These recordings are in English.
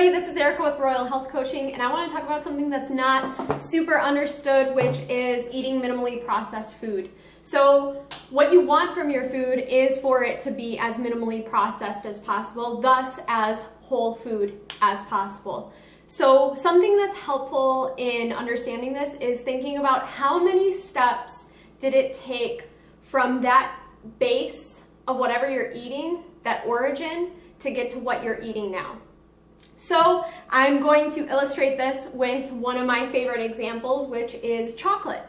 everybody, this is Erica with Royal Health Coaching, and I want to talk about something that's not super understood, which is eating minimally processed food. So what you want from your food is for it to be as minimally processed as possible, thus as whole food as possible. So something that's helpful in understanding this is thinking about how many steps did it take from that base of whatever you're eating, that origin, to get to what you're eating now. So I'm going to illustrate this with one of my favorite examples, which is chocolate.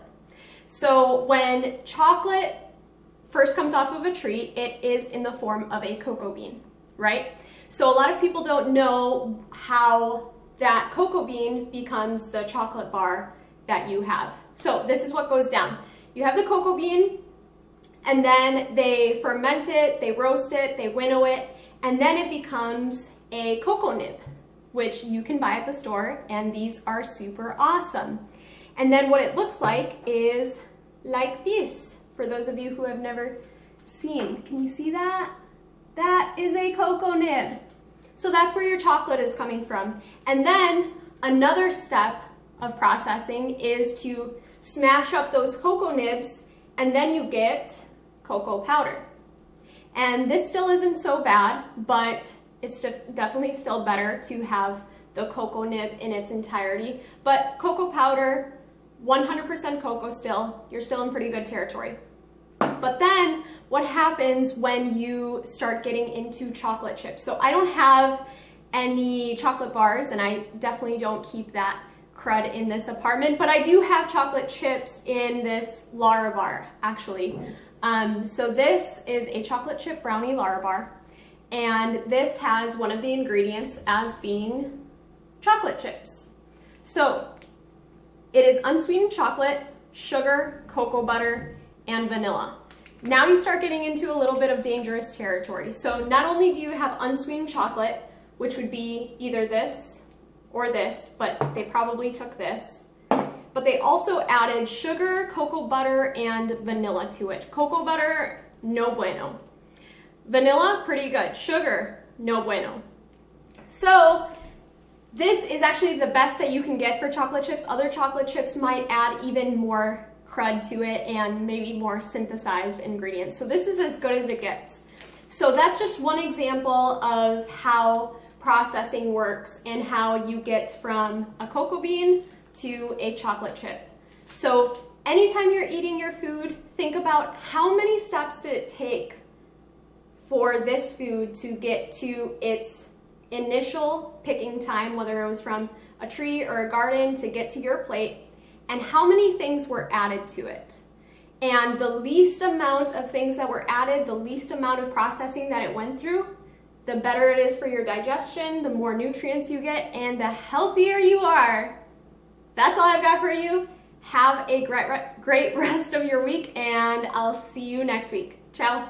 So when chocolate first comes off of a tree, it is in the form of a cocoa bean, right? So a lot of people don't know how that cocoa bean becomes the chocolate bar that you have. So this is what goes down. You have the cocoa bean, and then they ferment it, they roast it, they winnow it, and then it becomes a cocoa nib, which you can buy at the store, and these are super awesome. And then what it looks like is like this, for those of you who have never seen. Can you see that? That is a cocoa nib. So that's where your chocolate is coming from. And then another step of processing is to smash up those cocoa nibs, and then you get cocoa powder. And this still isn't so bad, but it's definitely still better to have the cocoa nib in its entirety. But cocoa powder, 100% cocoa still, you're still in pretty good territory. But then what happens when you start getting into chocolate chips? So I don't have any chocolate bars, and I definitely don't keep that crud in this apartment, but I do have chocolate chips in this Lara bar, actually. So this is a chocolate chip brownie Lara bar, and this has one of the ingredients as being chocolate chips. So it is unsweetened chocolate, sugar, cocoa butter, and vanilla. Now you start getting into a little bit of dangerous territory. So not only do you have unsweetened chocolate, which would be either this or this, but they probably took this, but they also added sugar, cocoa butter, and vanilla to it. Cocoa butter, no bueno. Vanilla, pretty good. Sugar, no bueno. So this is actually the best that you can get for chocolate chips. Other chocolate chips might add even more crud to it and maybe more synthesized ingredients. So this is as good as it gets. So that's just one example of how processing works and how you get from a cocoa bean to a chocolate chip. So anytime you're eating your food, think about how many steps did it take for this food to get to its initial picking time, whether it was from a tree or a garden, to get to your plate, and how many things were added to it. And the least amount of things that were added, the least amount of processing that it went through, the better it is for your digestion, the more nutrients you get, and the healthier you are. That's all I've got for you. Have a great rest of your week, and I'll see you next week. Ciao.